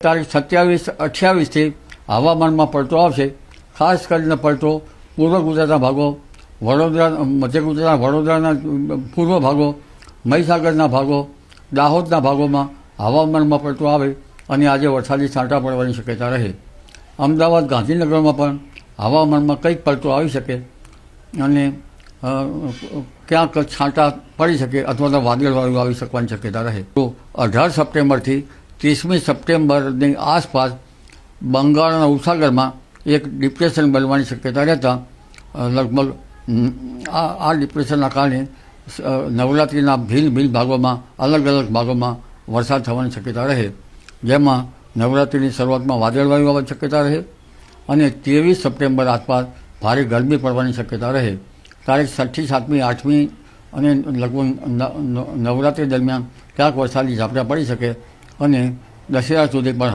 તારીખ 27-28થી હવામાનમાં પલટો આવશે. ખાસ કરીને પલટો પૂર્વ ગુજરાતના ભાગો, વડોદરા, મધ્ય ગુજરાતના વડોદરાના પૂર્વ ભાગો, મહીસાગરના ભાગો, દાહોદના ભાગોમાં હવામાનમાં પલટો આવે અને આજે વરસાદી છાંટા પડવાની શક્યતા રહે. અમદાવાદ, ગાંધીનગરમાં પણ હવામાનમાં કંઈક પલટો આવી શકે અને ક્યાંક છાંટા પડી શકે અથવા તો વાદળવાળું આવી શકવાની શક્યતા રહે. તો 18 સપ્ટેમ્બરથી 30મી સપ્ટેમ્બરની આસપાસ બંગાળના ઉપસાગરમાં એક ડિપ્રેશન બનવાની શક્યતા રહેતા લગભગ આ ડિપ્રેશનના કારણે નવરાત્રિના ભિન્ન ભાગોમાં, અલગ અલગ ભાગોમાં વરસાદ થવાની શક્યતા રહે, જેમાં નવરાત્રિની શરૂઆતમાં વાદળવાયુ આવવાની શક્યતા રહે અને 23 સપ્ટેમ્બર આસપાસ ભારે ગરમી પડવાની શક્યતા રહે. તારીખ 6મી, 7મી, 8મી અને લગભગ નવરાત્રિ દરમિયાન ક્યાંક વરસાદી ઝાપટા પડી શકે અને દશેરા સુધી પણ